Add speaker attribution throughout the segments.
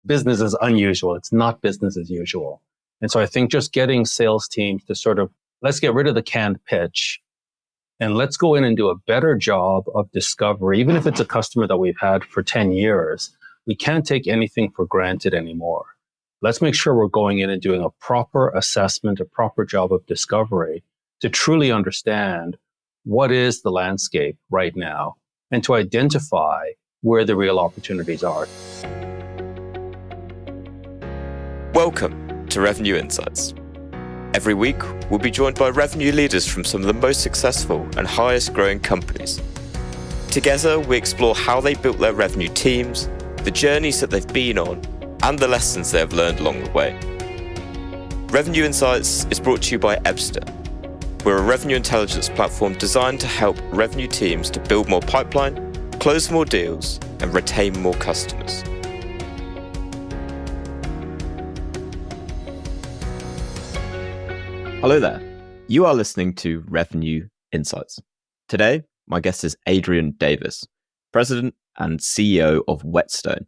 Speaker 1: business is unusual. It's not business as usual. And so I think just getting sales teams to sort of, let's get rid of the canned pitch and let's go in and do a better job of discovery. Even if it's a customer that we've had for 10 years, we can't take anything for granted anymore. Let's make sure we're going in and doing a proper assessment, a proper job of discovery to truly understand what is the landscape right now and to identify where the real opportunities are.
Speaker 2: Welcome to Revenue Insights. Every week, we'll be joined by revenue leaders from some of the most successful and highest growing companies. Together, we explore how they built their revenue teams, the journeys that they've been on, and the lessons they have learned along the way. Revenue Insights is brought to you by Whetstone. We're a revenue intelligence platform designed to help revenue teams to build more pipeline, close more deals, and retain more customers. Hello there. You are listening to Revenue Insights. Today, my guest is Adrian Davis, President and CEO of Whetstone.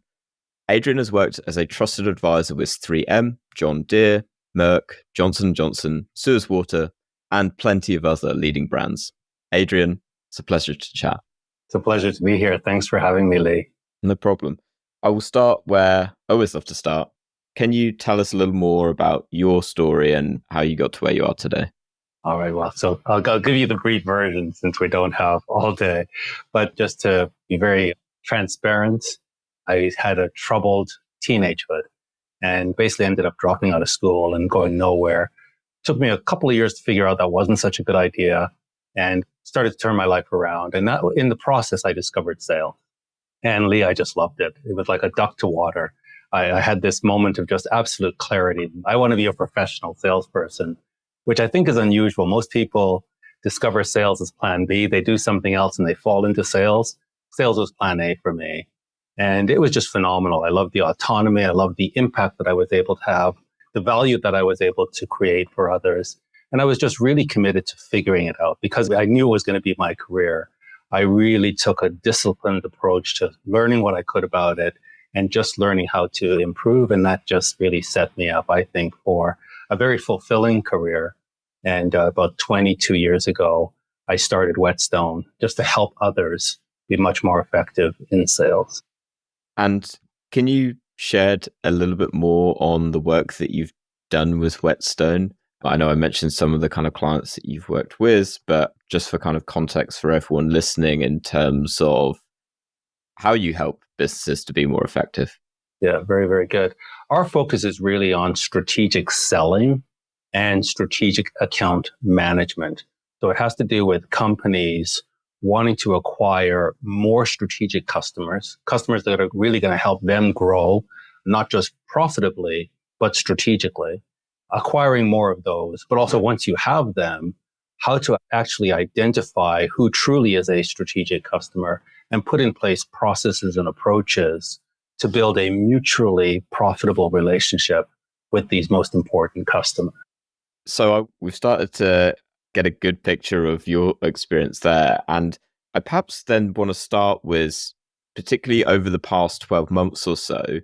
Speaker 2: Adrian has worked as a trusted advisor with 3M, John Deere, Merck, Johnson & Johnson, Suez Water, and plenty of other leading brands. Adrian, it's a pleasure to chat.
Speaker 1: It's a pleasure to be here. Thanks for having me, Lee.
Speaker 2: No problem. I will start where I always love to start. Can you tell us a little more about your story and how you got to where you are today?
Speaker 1: All right. Well, so I'll give you the brief version since we don't have all day. But just to be very transparent, I had a troubled teenagehood and basically ended up dropping out of school and going nowhere. It took me a couple of years to figure out that wasn't such a good idea and started to turn my life around. And that, in the process, I discovered sales. And Lee, I just loved it. It was like a duck to water. I had this moment of just absolute clarity. I want to be a professional salesperson, which I think is unusual. Most people discover sales as plan B. They do something else and they fall into sales. Sales was plan A for me. And it was just phenomenal. I loved the autonomy. I loved the impact that I was able to have, the value that I was able to create for others. And I was just really committed to figuring it out because I knew it was going to be my career. I really took a disciplined approach to learning what I could about it and just learning how to improve. And that just really set me up, I think, for a very fulfilling career. And about 22 years ago, I started Whetstone just to help others be much more effective in sales.
Speaker 2: And can you shed a little bit more on the work that you've done with Whetstone? I know I mentioned some of the kind of clients that you've worked with, but just for kind of context for everyone listening in terms of how you help businesses to be more effective.
Speaker 1: Yeah, very, very good. Our focus is really on strategic selling and strategic account management. So it has to do with companies wanting to acquire more strategic customers that are really going to help them grow, not just profitably, but strategically, acquiring more of those. But also once you have them, how to actually identify who truly is a strategic customer and put in place processes and approaches to build a mutually profitable relationship with these most important customers.
Speaker 2: So we've started to get a good picture of your experience there. And I perhaps then want to start with, particularly over the past 12 months or so,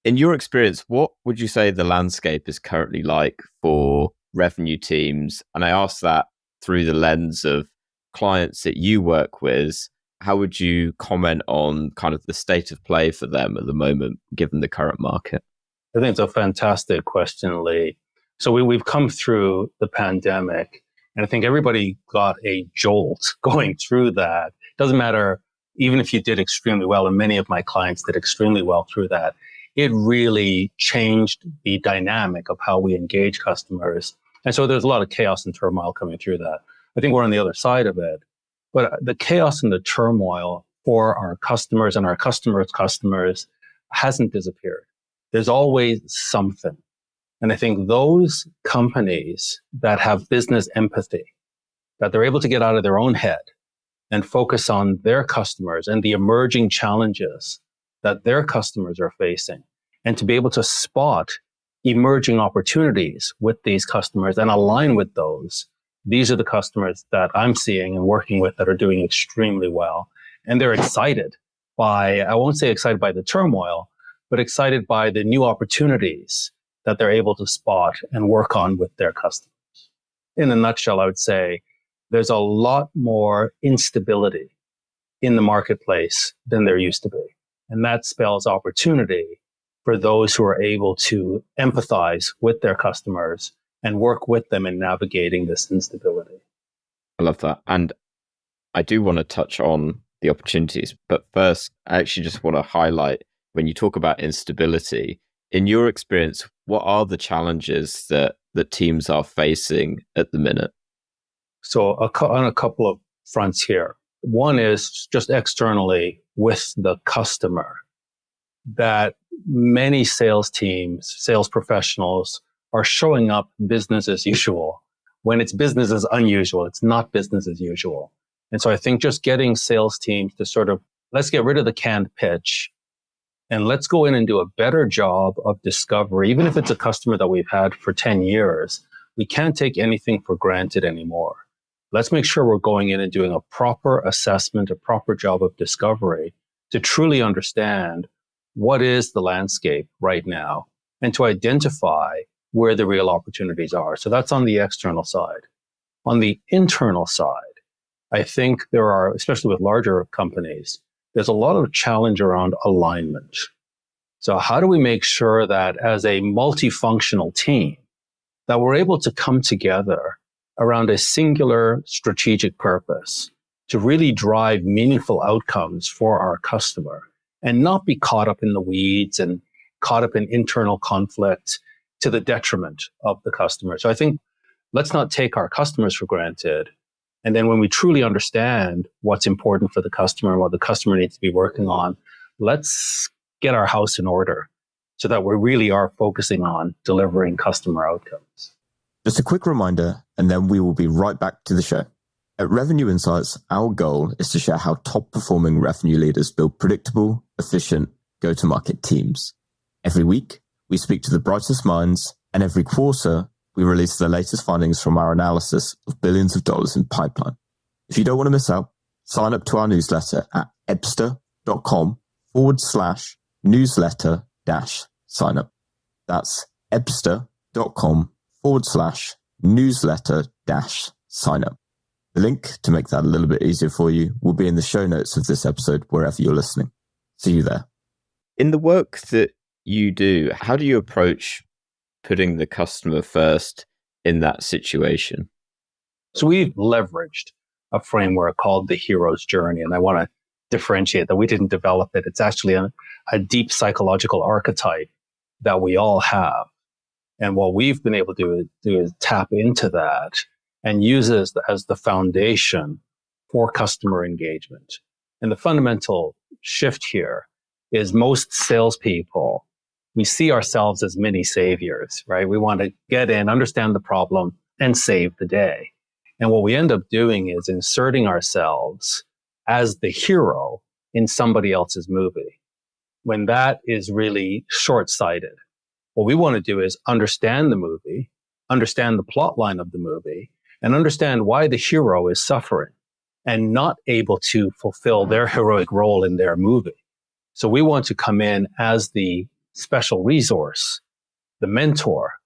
Speaker 2: in your experience, what would you say the landscape is currently like for revenue teams? And I ask that through the lens of clients that you work with. How would you comment on kind of the state of play for them at the moment, given the current market?
Speaker 1: I think it's a fantastic question, Lee. So we've come through the pandemic, and I think everybody got a jolt going through that. Doesn't matter, even if you did extremely well, and many of my clients did extremely well through that, it really changed the dynamic of how we engage customers. And so there's a lot of chaos and turmoil coming through that. I think we're on the other side of it. But the chaos and the turmoil for our customers and our customers' customers hasn't disappeared. There's always something. And I think those companies that have business empathy, that they're able to get out of their own head and focus on their customers and the emerging challenges that their customers are facing, and to be able to spot emerging opportunities with these customers and align with those. These are the customers that I'm seeing and working with that are doing extremely well. And they're excited by, I won't say excited by the turmoil, but excited by the new opportunities that they're able to spot and work on with their customers. In a nutshell, I would say there's a lot more instability in the marketplace than there used to be. And that spells opportunity for those who are able to empathize with their customers and work with them in navigating this instability.
Speaker 2: I love that. And I do want to touch on the opportunities. But first, I actually just want to highlight when you talk about instability, in your experience, what are the challenges that teams are facing at the minute?
Speaker 1: So on a couple of fronts here. One is just externally with the customer, that many sales teams, sales professionals are showing up business as usual when it's business as unusual. It's not business as usual. And so I think just getting sales teams to sort of, let's get rid of the canned pitch and let's go in and do a better job of discovery. Even if it's a customer that we've had for 10 years, we can't take anything for granted anymore. Let's make sure we're going in and doing a proper assessment, a proper job of discovery to truly understand what is the landscape right now and to identify where the real opportunities are. So that's on the external side. On the internal side, I think there are, especially with larger companies, there's a lot of challenge around alignment. So how do we make sure that as a multifunctional team, that we're able to come together around a singular strategic purpose to really drive meaningful outcomes for our customer and not be caught up in the weeds and caught up in internal conflict to the detriment of the customer. So I think let's not take our customers for granted. And then when we truly understand what's important for the customer and what the customer needs to be working on, let's get our house in order so that we really are focusing on delivering customer outcomes.
Speaker 3: Just a quick reminder, and then we will be right back to the show. At Revenue Insights, our goal is to share how top-performing revenue leaders build predictable, efficient, go-to-market teams. Every week, we speak to the brightest minds, and every quarter, we release the latest findings from our analysis of billions of dollars in pipeline. If you don't want to miss out, sign up to our newsletter at ebster.com/newsletter-sign up. That's ebster.com/newsletter-sign up. The link to make that a little bit easier for you will be in the show notes of this episode, wherever you're listening. See you there.
Speaker 2: In the work that you do, how do you approach putting the customer first in that situation?
Speaker 1: So we've leveraged a framework called the hero's journey. And I want to differentiate that we didn't develop it. It's actually a deep psychological archetype that we all have. And what we've been able to do is tap into that and use it as the foundation for customer engagement. And the fundamental shift here is most salespeople, we see ourselves as mini saviors, right? We want to get in, understand the problem, and save the day. And what we end up doing is inserting ourselves as the hero in somebody else's movie, when that is really short-sighted. What we want to do is understand the movie, understand the plot line of the movie, and understand why the hero is suffering and not able to fulfill their heroic role in their movie. So we want to come in as the special resource, the mentor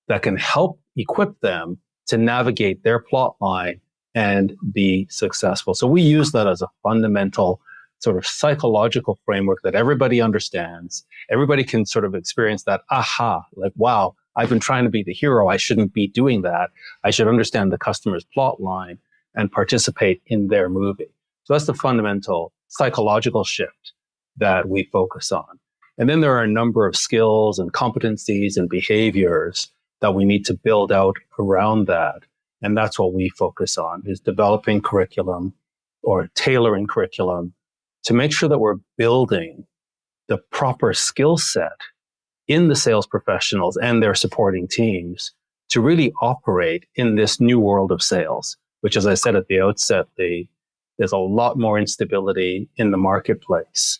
Speaker 1: that can help equip them to navigate their plot line and be successful. So we use that as a fundamental sort of psychological framework that everybody understands. Everybody can sort of experience that aha, like, wow, I've been trying to be the hero. I shouldn't be doing that. I should understand the customer's plot line and participate in their movie. So that's the fundamental psychological shift that we focus on. And then there are a number of skills and competencies and behaviors that we need to build out around that. And that's what we focus on, is developing curriculum or tailoring curriculum to make sure that we're building the proper skill set in the sales professionals and their supporting teams to really operate in this new world of sales, which, as I said at the outset, there's a lot more instability in the marketplace.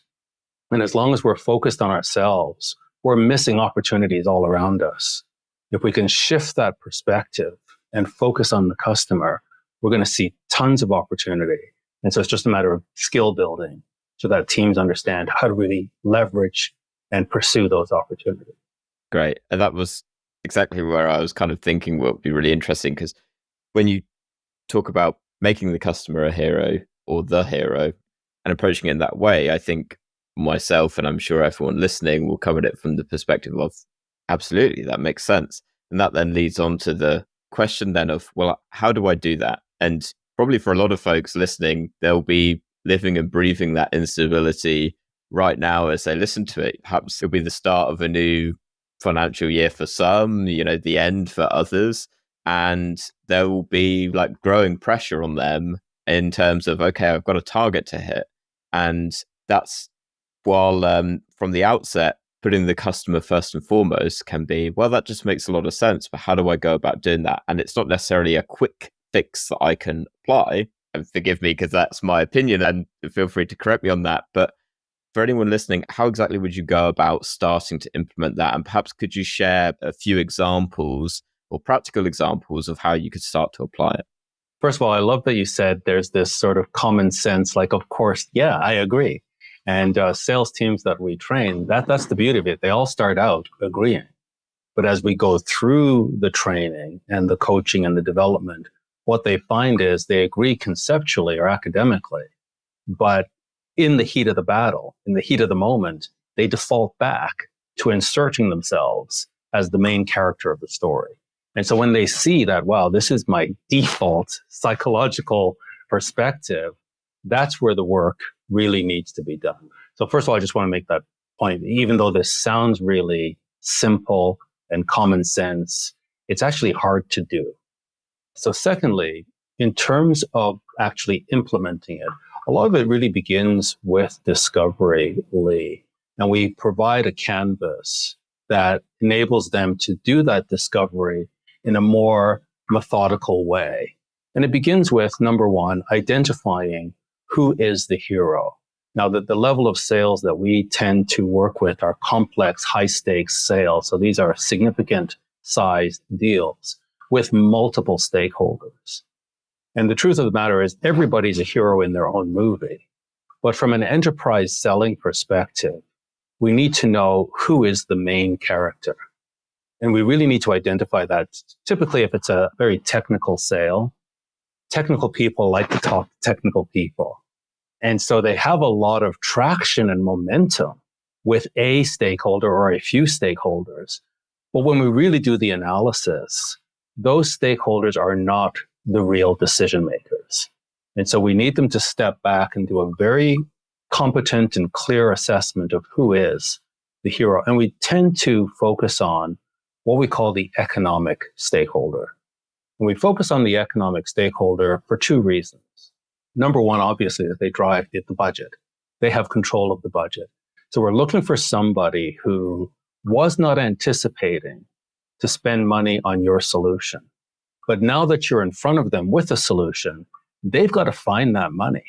Speaker 1: And as long as we're focused on ourselves, we're missing opportunities all around us. If we can shift that perspective and focus on the customer, we're going to see tons of opportunity. And so it's just a matter of skill building so that teams understand how to really leverage and pursue those opportunities.
Speaker 2: Great. And that was exactly where I was kind of thinking would be really interesting, because when you talk about making the customer a hero or the hero and approaching it in that way, I think myself, and I'm sure everyone listening, will come at it from the perspective of absolutely, that makes sense. And that then leads on to the question then of, well, how do I do that? And probably for a lot of folks listening, they'll be living and breathing that instability right now as they listen to it. Perhaps it'll be the start of a new financial year for some, the end for others. And there will be like growing pressure on them in terms of, okay, I've got a target to hit. And that's while from the outset, putting the customer first and foremost can be, well, that just makes a lot of sense. But how do I go about doing that? And it's not necessarily a quick fix that I can apply. And forgive me, because that's my opinion, and feel free to correct me on that. But for anyone listening, how exactly would you go about starting to implement that? And perhaps could you share a few examples or practical examples of how you could start to apply it?
Speaker 1: First of all, I love that you said there's this sort of common sense, like, of course, yeah, I agree. And sales teams that we train, that's the beauty of it. They all start out agreeing. But as we go through the training and the coaching and the development, what they find is they agree conceptually or academically, but in the heat of the battle, in the heat of the moment, they default back to inserting themselves as the main character of the story. And so when they see that, wow, this is my default psychological perspective, that's where the work really needs to be done. So first of all, I just want to make that point. Even though this sounds really simple and common sense, it's actually hard to do. So secondly, in terms of actually implementing it, a lot of it really begins with discovery, Lee. And we provide a canvas that enables them to do that discovery in a more methodical way. And it begins with, number one, identifying who is the hero. Now, the level of sales that we tend to work with are complex, high-stakes sales. So these are significant sized deals with multiple stakeholders. And the truth of the matter is everybody's a hero in their own movie. But from an enterprise selling perspective, we need to know who is the main character. And we really need to identify that. Typically, if it's a very technical sale, technical people like to talk to technical people. And so they have a lot of traction and momentum with a stakeholder or a few stakeholders. But when we really do the analysis, those stakeholders are not the real decision makers. And so we need them to step back and do a very competent and clear assessment of who is the hero. And we tend to focus on what we call the economic stakeholder. And we focus on the economic stakeholder for two reasons. Number one, obviously, that they drive the budget. They have control of the budget. So we're looking for somebody who was not anticipating to spend money on your solution. But now that you're in front of them with a solution, they've got to find that money.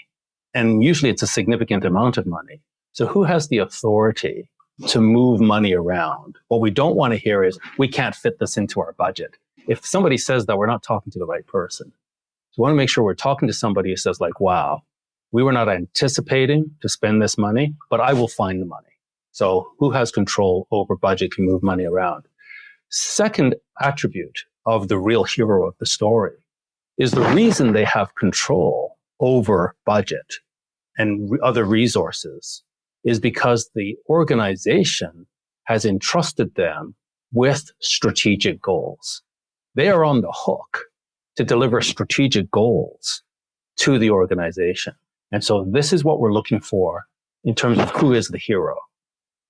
Speaker 1: And usually it's a significant amount of money. So who has the authority to move money around? What we don't want to hear is, we can't fit this into our budget. If somebody says that, we're not talking to the right person. So we want to make sure we're talking to somebody who says like, wow, we were not anticipating to spend this money, but I will find the money. So who has control over budget, can move money around? Second attribute of the real hero of the story is the reason they have control over budget and other resources is because the organization has entrusted them with strategic goals. They are on the hook to deliver strategic goals to the organization. And so this is what we're looking for in terms of who is the hero.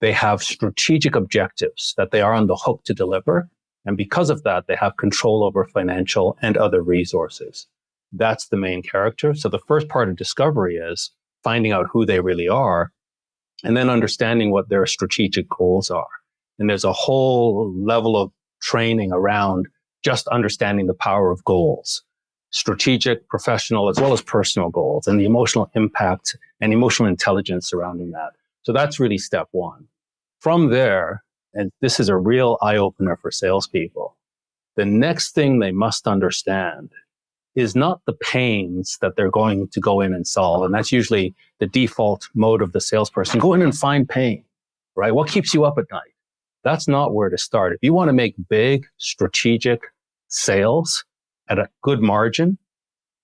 Speaker 1: They have strategic objectives that they are on the hook to deliver. And because of that, they have control over financial and other resources. That's the main character. So the first part of discovery is finding out who they really are and then understanding what their strategic goals are. And there's a whole level of training around just understanding the power of goals, strategic, professional, as well as personal goals, and the emotional impact and emotional intelligence surrounding that. So that's really step one. From there, and this is a real eye-opener for salespeople, the next thing they must understand is not the pains that they're going to go in and solve. And that's usually the default mode of the salesperson. Go in and find pain. right? What keeps you up at night? That's not where to start. If you want to make big strategic sales at a good margin,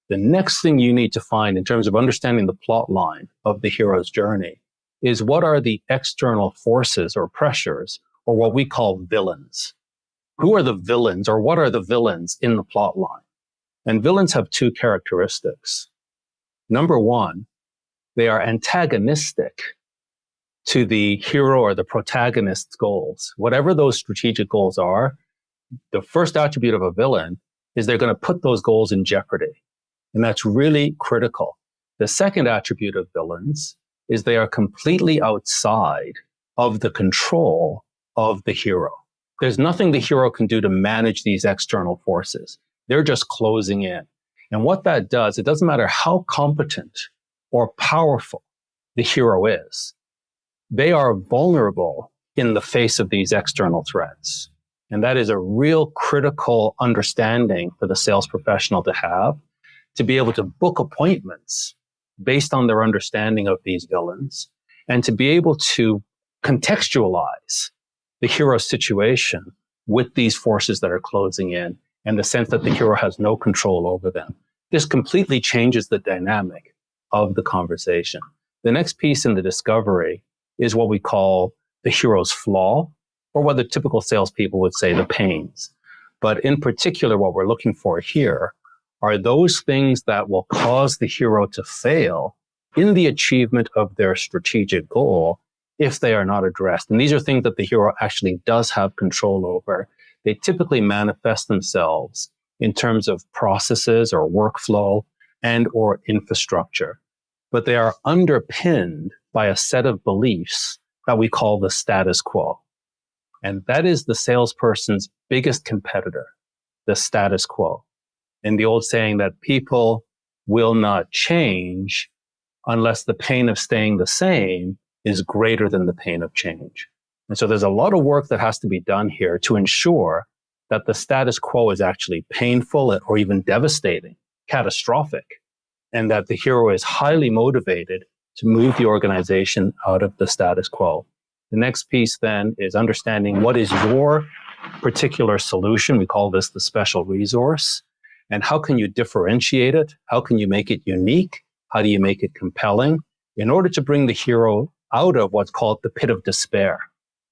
Speaker 1: the next thing you need to find in terms of understanding the plot line of the hero's journey is what are the external forces or pressures, or what we call villains. Who are the villains, or what are the villains in the plot line? And villains have two characteristics. Number one, they are antagonistic to the hero or the protagonist's goals. Whatever those strategic goals are, the first attribute of a villain is they're going to put those goals in jeopardy. And that's really critical. The second attribute of villains is they are completely outside of the control of the hero. There's nothing the hero can do to manage these external forces. They're just closing in. And what that does, it doesn't matter how competent or powerful the hero is, they are vulnerable in the face of these external threats. And that is a real critical understanding for the sales professional to have, to be able to book appointments based on their understanding of these villains, and to be able to contextualize the hero's situation with these forces that are closing in, and the sense that the hero has no control over them. This completely changes the dynamic of the conversation. The next piece in the discovery is what we call the hero's flaw, or what the typical salespeople would say, the pains. But in particular, what we're looking for here are those things that will cause the hero to fail in the achievement of their strategic goal if they are not addressed. And these are things that the hero actually does have control over. They typically manifest themselves in terms of processes or workflow and or infrastructure, but they are underpinned by a set of beliefs that we call the status quo. And that is the salesperson's biggest competitor, the status quo. And the old saying that people will not change unless the pain of staying the same is greater than the pain of change. And so there's a lot of work that has to be done here to ensure that the status quo is actually painful or even devastating, catastrophic, and that the hero is highly motivated to move the organization out of the status quo. The next piece then is understanding what is your particular solution. We call this the special resource. And how can you differentiate it? How can you make it unique? How do you make it compelling in order to bring the hero out of what's called the pit of despair,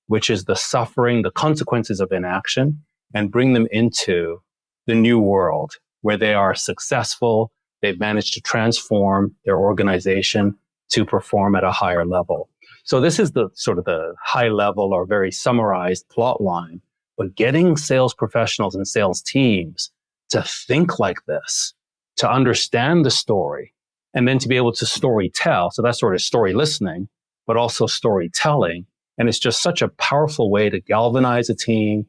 Speaker 1: which is the suffering, the consequences of inaction, and bring them into the new world where they are successful. They've managed to transform their organization to perform at a higher level. So this is the sort of the high level or very summarized plot line, but getting sales professionals and sales teams to think like this, to understand the story, and then to be able to story tell. So that's sort of story listening, but also storytelling. And it's just such a powerful way to galvanize a team,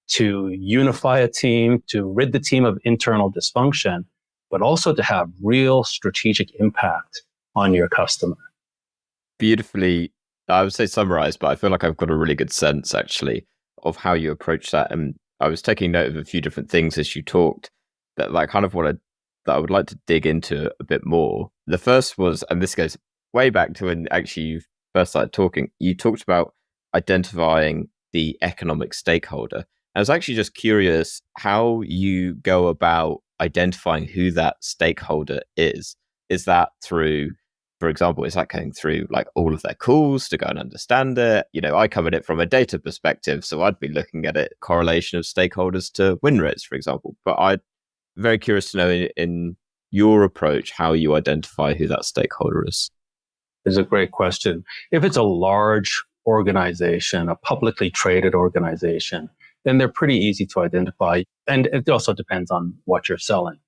Speaker 1: to unify a team, to rid the team of internal dysfunction, but also to have real strategic impact on your customer.
Speaker 2: Beautifully, I would say summarized, but I feel like I've got a really good sense actually of how you approach that. And I was taking note of a few different things as you talked that I kind of wanted, that I would like to dig into a bit more. The first was, and this goes way back to when actually you first started talking, you talked about identifying the economic stakeholder. I was actually just curious how you go about identifying who that stakeholder is. Is that through, for example, is that going through like all of their calls to go and understand it? You know, I come at it from a data perspective, so I'd be looking at it, correlation of stakeholders to win rates, for example. But I'm very curious to know in your approach, how you identify who that stakeholder is.
Speaker 1: It's a great question. If it's a large organization, a publicly traded organization, then they're pretty easy to identify. And it also depends on what you're selling.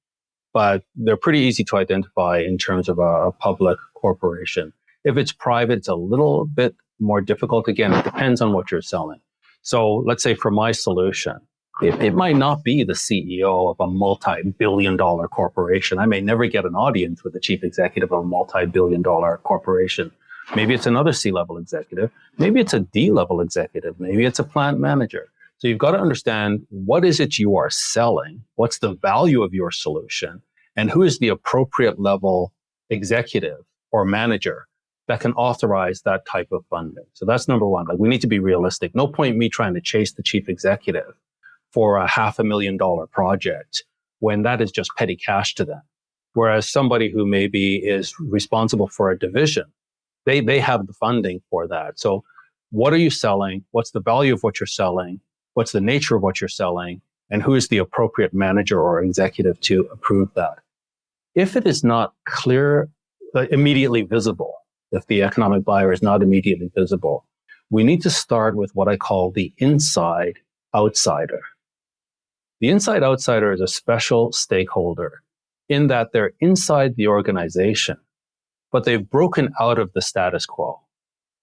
Speaker 1: But they're pretty easy to identify in terms of a public corporation. If it's private, it's a little bit more difficult. Again, it depends on what you're selling. So let's say for my solution, it might not be the CEO of a multi-billion-dollar corporation. I may never get an audience with the chief executive of a multi-billion-dollar corporation. Maybe it's another C-level executive. Maybe it's a D-level executive. Maybe it's a plant manager. So you've got to understand what is it you are selling, what's the value of your solution, and who is the appropriate level executive or manager that can authorize that type of funding. So that's number one. Like, we need to be realistic. No point me trying to chase the chief executive for a $500,000 project when that is just petty cash to them. Whereas somebody who maybe is responsible for a division, they have the funding for that. So what are you selling? What's the value of what you're selling? What's the nature of what you're selling? And who is the appropriate manager or executive to approve that? If it is not clear, immediately visible, if the economic buyer is not immediately visible, we need to start with what I call the inside outsider. The inside outsider is a special stakeholder in that they're inside the organization, but they've broken out of the status quo.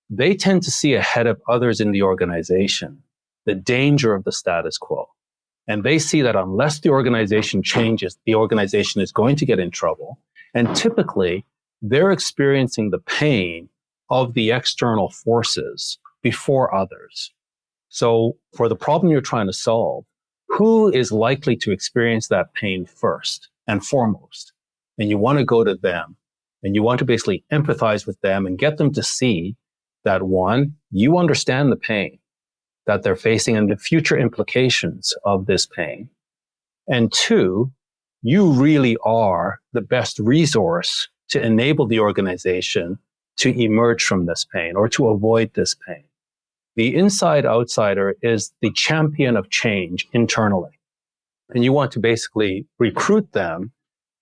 Speaker 1: They tend to see ahead of others in the organization the danger of the status quo. And they see that unless the organization changes, the organization is going to get in trouble. And typically, they're experiencing the pain of the external forces before others. So for the problem you're trying to solve, who is likely to experience that pain first and foremost? And you want to go to them, and you want to basically empathize with them and get them to see that, one, you understand the pain that they're facing and the future implications of this pain. And two, you really are the best resource to enable the organization to emerge from this pain or to avoid this pain. The inside outsider is the champion of change internally. And you want to basically recruit them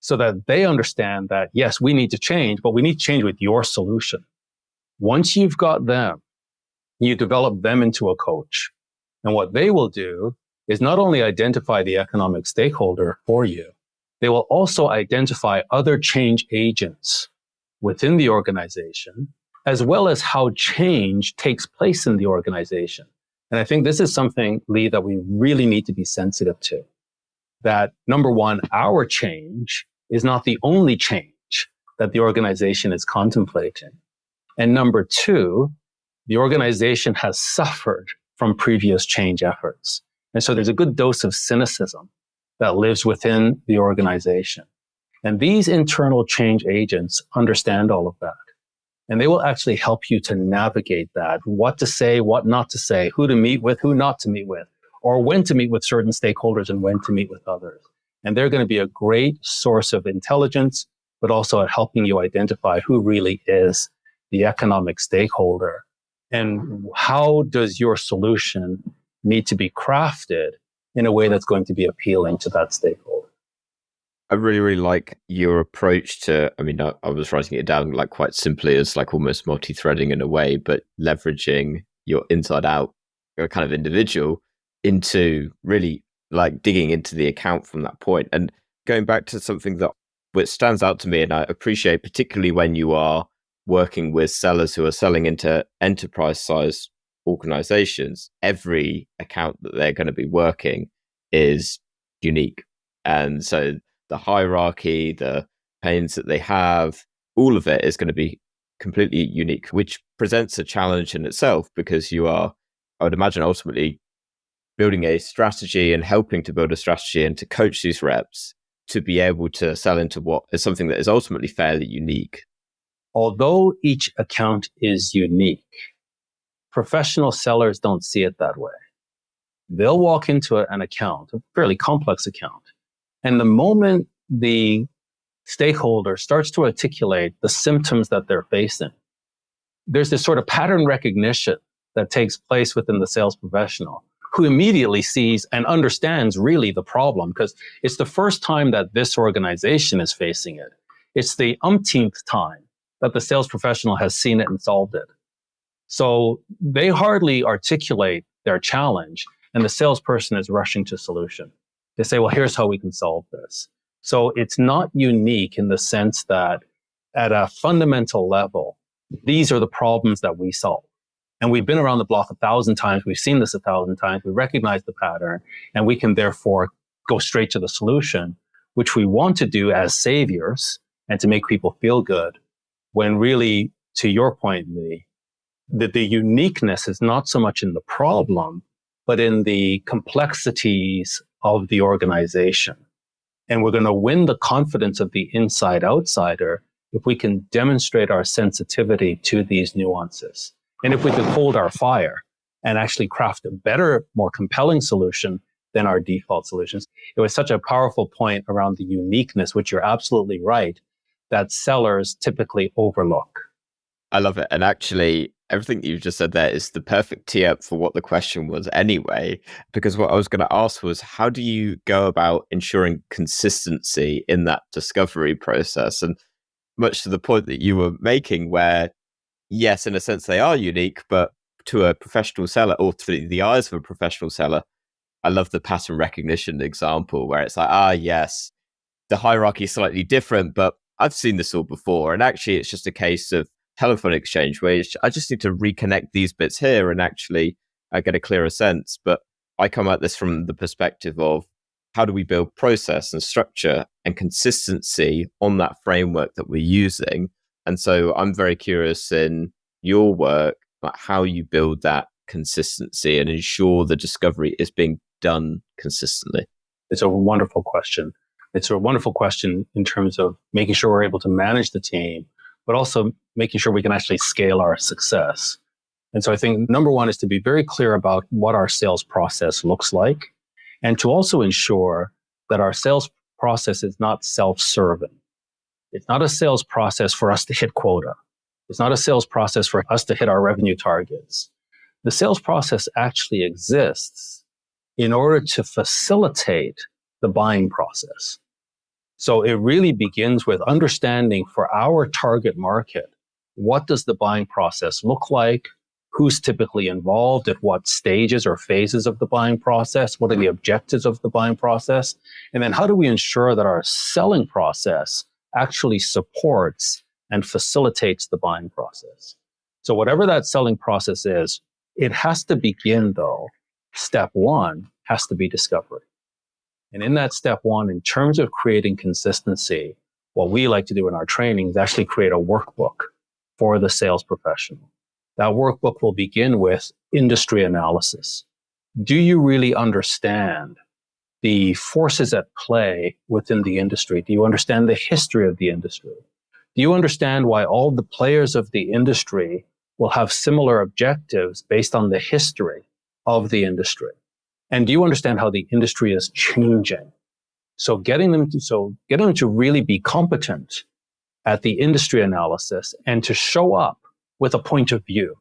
Speaker 1: so that they understand that, yes, we need to change, but we need to change with your solution. Once you've got them, you develop them into a coach. And what they will do is not only identify the economic stakeholder for you, they will also identify other change agents within the organization, as well as how change takes place in the organization. And I think this is something, Lee, that we really need to be sensitive to. That number one, our change is not the only change that the organization is contemplating. And number two, the organization has suffered from previous change efforts. And so there's a good dose of cynicism that lives within the organization. And these internal change agents understand all of that. And they will actually help you to navigate that, what to say, what not to say, who to meet with, who not to meet with, or when to meet with certain stakeholders and when to meet with others. And they're going to be a great source of intelligence, but also at helping you identify who really is the economic stakeholder and how does your solution need to be crafted in a way that's going to be appealing to that stakeholder.
Speaker 2: I really, really like your approach to, I was writing it down like quite simply as like almost multi-threading in a way, but leveraging your inside out kind of individual into really like digging into the account from that point. And going back to something that which stands out to me, and I appreciate particularly when you are working with sellers who are selling into enterprise size organizations, every account that they're going to be working is unique. And so the hierarchy, the pains that they have, all of it is going to be completely unique, which presents a challenge in itself because you are, I would imagine, ultimately building a strategy and helping to build a strategy and to coach these reps to be able to sell into what is something that is ultimately fairly unique.
Speaker 1: Although each account is unique, professional sellers don't see it that way. They'll walk into an account, a fairly complex account, and the moment the stakeholder starts to articulate the symptoms that they're facing, there's this sort of pattern recognition that takes place within the sales professional who immediately sees and understands really the problem because it's the first time that this organization is facing it. It's the umpteenth time that the sales professional has seen it and solved it. So they hardly articulate their challenge and the salesperson is rushing to solution. They say, well, here's how we can solve this. So it's not unique in the sense that at a fundamental level, these are the problems that we solve. And we've been around the block 1,000 times. We've seen this 1,000 times. We recognize the pattern and we can therefore go straight to the solution, which we want to do as saviors and to make people feel good. When really, to your point, Lee, that the uniqueness is not so much in the problem, but in the complexities of the organization. And we're going to win the confidence of the inside outsider if we can demonstrate our sensitivity to these nuances. And if we could hold our fire and actually craft a better, more compelling solution than our default solutions. It was such a powerful point around the uniqueness, which you're absolutely right, that sellers typically overlook.
Speaker 2: I love it. And actually, everything you've just said there is the perfect tee up for what the question was anyway, because what I was going to ask was, how do you go about ensuring consistency in that discovery process? And much to the point that you were making, where, yes, in a sense, they are unique, but to a professional seller, or through the eyes of a professional seller, I love the pattern recognition example where it's like, yes, the hierarchy is slightly different, but I've seen this all before. And actually, it's just a case of telephone exchange where I just need to reconnect these bits here and actually get a clearer sense. But I come at this from the perspective of, how do we build process and structure and consistency on that framework that we're using? And so I'm very curious in your work, like how you build that consistency and ensure the discovery is being done consistently.
Speaker 1: It's a wonderful question. It's a wonderful question in terms of making sure we're able to manage the team, but also making sure we can actually scale our success. And so I think number one is to be very clear about what our sales process looks like, and to also ensure that our sales process is not self-serving. It's not a sales process for us to hit quota. It's not a sales process for us to hit our revenue targets. The sales process actually exists in order to facilitate the buying process. So it really begins with understanding for our target market, what does the buying process look like? Who's typically involved at what stages or phases of the buying process? What are the objectives of the buying process? And then how do we ensure that our selling process actually supports and facilitates the buying process? So whatever that selling process is, it has to begin though. Step one has to be discovery. And in that step one, in terms of creating consistency, what we like to do in our training is actually create a workbook for the sales professional. That workbook will begin with industry analysis. Do you really understand the forces at play within the industry? Do you understand the history of the industry? Do you understand why all the players of the industry will have similar objectives based on the history of the industry? And do you understand how the industry is changing? So getting them to really be competent at the industry analysis and to show up with a point of view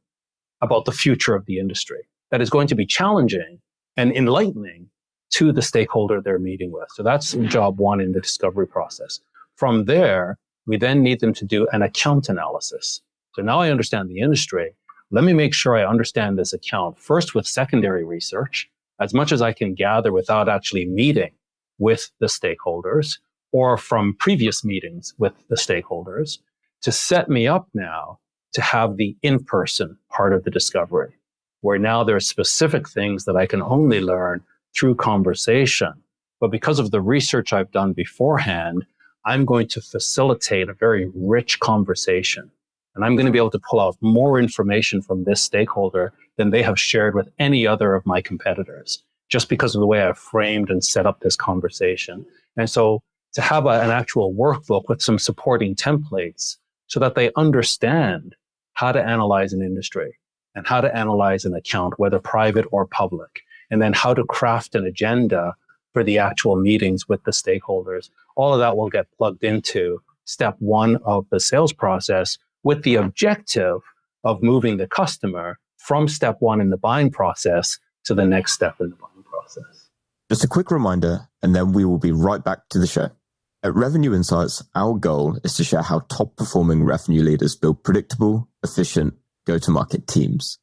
Speaker 1: about the future of the industry that is going to be challenging and enlightening to the stakeholder they're meeting with. So that's job one in the discovery process. From there, we then need them to do an account analysis. So now I understand the industry. Let me make sure I understand this account first with secondary research, as much as I can gather without actually meeting with the stakeholders or from previous meetings with the stakeholders, to set me up now to have the in-person part of the discovery, where now there are specific things that I can only learn through conversation. But because of the research I've done beforehand, I'm going to facilitate a very rich conversation. And I'm going to be able to pull out more information from this stakeholder than they have shared with any other of my competitors, just because of the way I've framed and set up this conversation. And so to have an actual workbook with some supporting templates so that they understand how to analyze an industry and how to analyze an account, whether private or public, and then how to craft an agenda for the actual meetings with the stakeholders. All of that will get plugged into step one of the sales process, with the objective of moving the customer from step one in the buying process to the next step in the buying process.
Speaker 3: Just a quick reminder, and then we will be right back to the show. At Revenue Insights, our goal is to share how top-performing revenue leaders build predictable, efficient, go-to-market teams.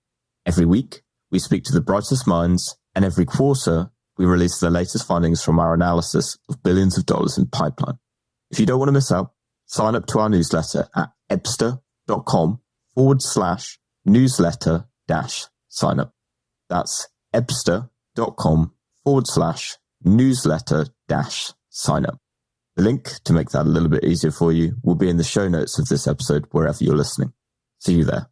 Speaker 3: Every week, we speak to the brightest minds, and every quarter, we release the latest findings from our analysis of billions of dollars in pipeline. If you don't want to miss out, sign up to our newsletter at ebster.com/newsletter-sign-up. That's ebster.com/newsletter-sign-up. The link to make that a little bit easier for you will be in the show notes of this episode, wherever you're listening. See you there.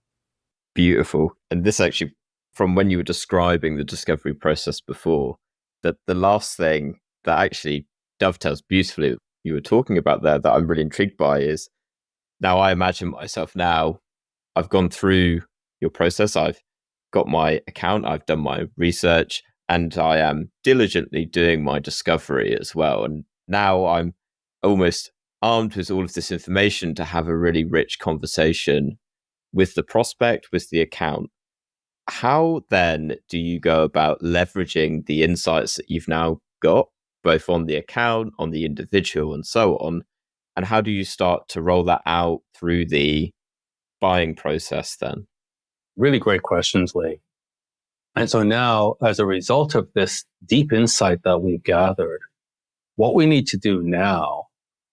Speaker 2: Beautiful. And this actually, from when you were describing the discovery process before, that the last thing that actually dovetails beautifully you were talking about there that I'm really intrigued by is Now, I imagine myself now, I've gone through your process. I've got my account, I've done my research, and I am diligently doing my discovery as well. And now I'm almost armed with all of this information to have a really rich conversation with the prospect, with the account. How then do you go about leveraging the insights that you've now got, both on the account, on the individual, and so on? And how do you start to roll that out through the buying process then?
Speaker 1: Really great questions, Lee. And so now, as a result of this deep insight that we've gathered, what we need to do now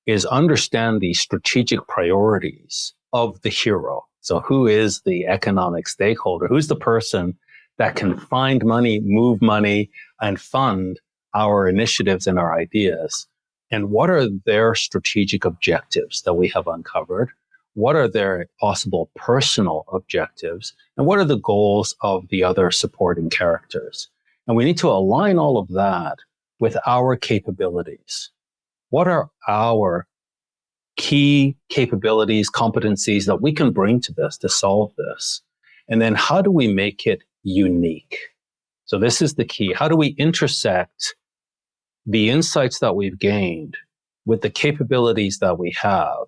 Speaker 1: is understand the strategic priorities of the hero. So who is the economic stakeholder? Who's the person that can find money, move money, and fund our initiatives and our ideas? And what are their strategic objectives that we have uncovered? What are their possible personal objectives? And what are the goals of the other supporting characters? And we need to align all of that with our capabilities. What are our key capabilities, competencies that we can bring to this to solve this? And then how do we make it unique? So this is the key. How do we intersect the insights that we've gained with the capabilities that we have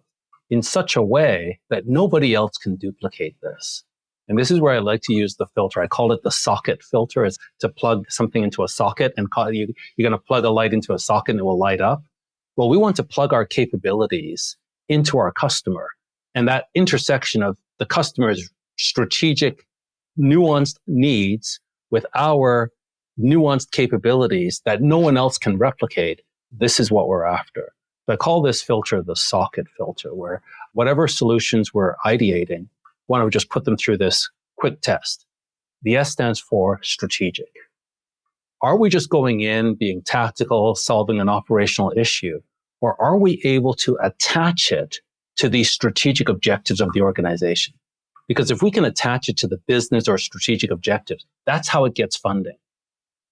Speaker 1: in such a way that nobody else can duplicate this? And this is where I like to use the filter. I call it the socket filter. It's to plug something into a socket, and you're going to plug a light into a socket and it will light up. Well, we want to plug our capabilities into our customer, and that intersection of the customer's strategic, nuanced needs with our nuanced capabilities that no one else can replicate. This is what we're after. So I call this filter the socket filter, where whatever solutions we're ideating, why don't we just put them through this quick test? The S stands for strategic. Are we just going in, being tactical, solving an operational issue? Or are we able to attach it to the strategic objectives of the organization? Because if we can attach it to the business or strategic objectives, that's how it gets funding.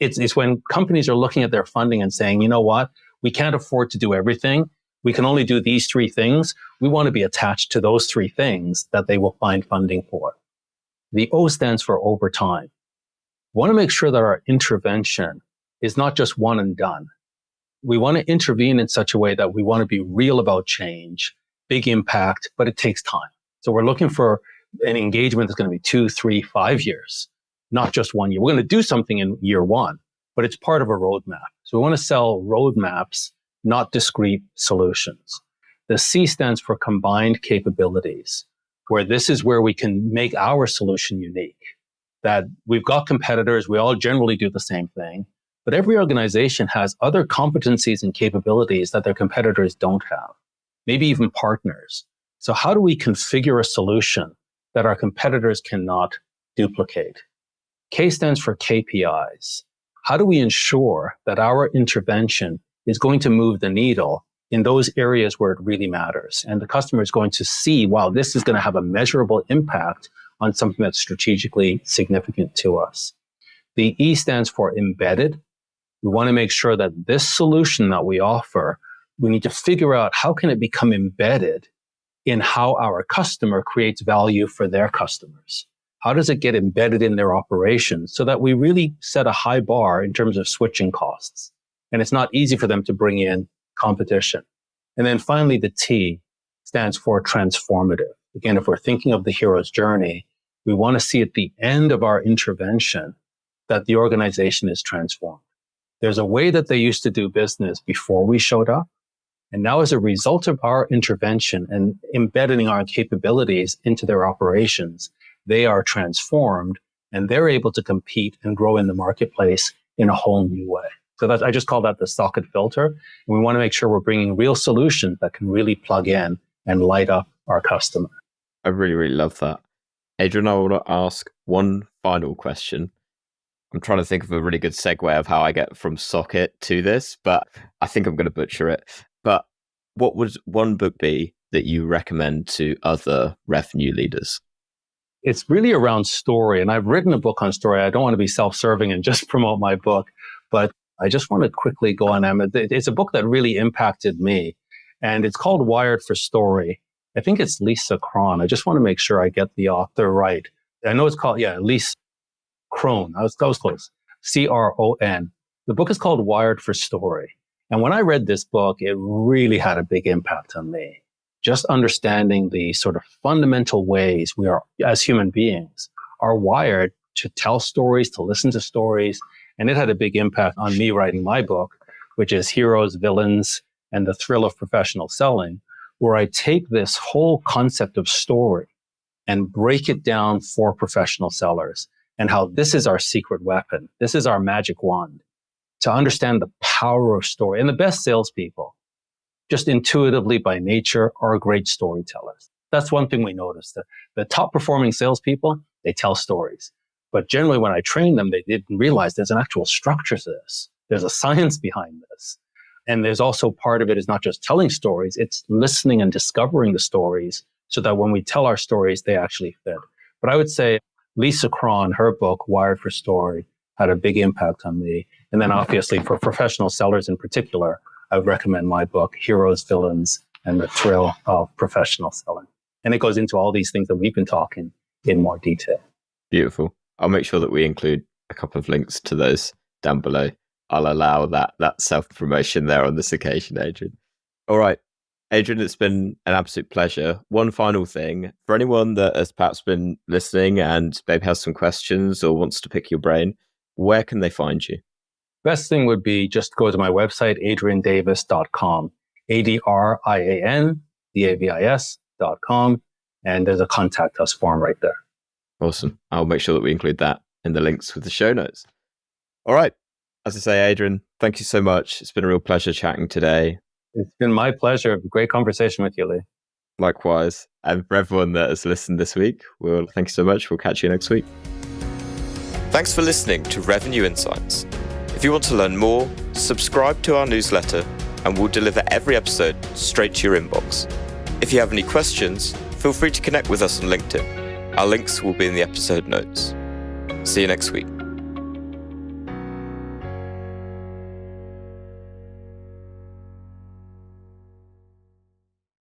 Speaker 1: It's when companies are looking at their funding and saying, you know what, we can't afford to do everything. We can only do these three things. We want to be attached to those three things that they will find funding for. The O stands for over time. We want to make sure that our intervention is not just one and done. We want to intervene in such a way that we want to be real about change, big impact, but it takes time. So we're looking for an engagement that's going to be 2, 3, 5 years, not just 1 year. We're going to do something in year one, but it's part of a roadmap. So we want to sell roadmaps, not discrete solutions. The C stands for combined capabilities, where this is where we can make our solution unique. That we've got competitors, we all generally do the same thing, but every organization has other competencies and capabilities that their competitors don't have, maybe even partners. So how do we configure a solution that our competitors cannot duplicate? K stands for KPIs. How do we ensure that our intervention is going to move the needle in those areas where it really matters? And the customer is going to see, wow, this is going to have a measurable impact on something that's strategically significant to us. The E stands for embedded. We want to make sure that this solution that we offer, we need to figure out how can it become embedded in how our customer creates value for their customers. How does it get embedded in their operations so that we really set a high bar in terms of switching costs? And it's not easy for them to bring in competition. And then finally, the T stands for transformative. Again, if we're thinking of the hero's journey, we want to see at the end of our intervention that the organization is transformed. There's a way that they used to do business before we showed up. And now as a result of our intervention and embedding our capabilities into their operations, they are transformed and they're able to compete and grow in the marketplace in a whole new way. So I just call that the socket filter. And we want to make sure we're bringing real solutions that can really plug in and light up our customer.
Speaker 2: I really, really love that. Adrian, I want to ask one final question. I'm trying to think of a really good segue of how I get from socket to this, but I think I'm going to butcher it. But what would one book be that you recommend to other revenue leaders?
Speaker 1: It's really around story. And I've written a book on story. I don't want to be self-serving and just promote my book, but I just want to quickly go on Amazon. It's a book that really impacted me, and it's called Wired for Story. I think it's Lisa Cron. I just want to make sure I get the author right. I know it's called, Lisa Cron. I was close. Cron. The book is called Wired for Story. And when I read this book, it really had a big impact on me. Just understanding the sort of fundamental ways we are, as human beings, are wired to tell stories, to listen to stories. And it had a big impact on me writing my book, which is Heroes, Villains, and the Thrill of Professional Selling, where I take this whole concept of story and break it down for professional sellers and how this is our secret weapon. This is our magic wand to understand the power of story. And the best salespeople, just intuitively by nature, are great storytellers. That's one thing we noticed. The top performing salespeople, they tell stories. But generally when I trained them, they didn't realize there's an actual structure to this. There's a science behind this. And there's also part of it is not just telling stories, it's listening and discovering the stories so that when we tell our stories, they actually fit. But I would say Lisa Cron, her book, Wired for Story, had a big impact on me. And then obviously for professional sellers in particular, I would recommend my book, Heroes, Villains, and the Thrill of Professional Selling. And it goes into all these things that we've been talking in more detail.
Speaker 2: Beautiful. I'll make sure that we include a couple of links to those down below. I'll allow that self-promotion there on this occasion, Adrian. All right. Adrian, it's been an absolute pleasure. One final thing, for anyone that has perhaps been listening and maybe has some questions or wants to pick your brain, where can they find you?
Speaker 1: Best thing would be just go to my website, adriandavis.com, ADRIANDAVIS.com, and there's a contact us form right there.
Speaker 2: Awesome. I'll make sure that we include that in the links with the show notes. All right. As I say, Adrian, thank you so much. It's been a real pleasure chatting today.
Speaker 1: It's been my pleasure. Great conversation with you, Lee.
Speaker 2: Likewise. And for everyone that has listened this week, thank you so much. We'll catch you next week. Thanks for listening to Revenue Insights. If you want to learn more, subscribe to our newsletter and we'll deliver every episode straight to your inbox. If you have any questions, feel free to connect with us on LinkedIn. Our links will be in the episode notes. See you next week.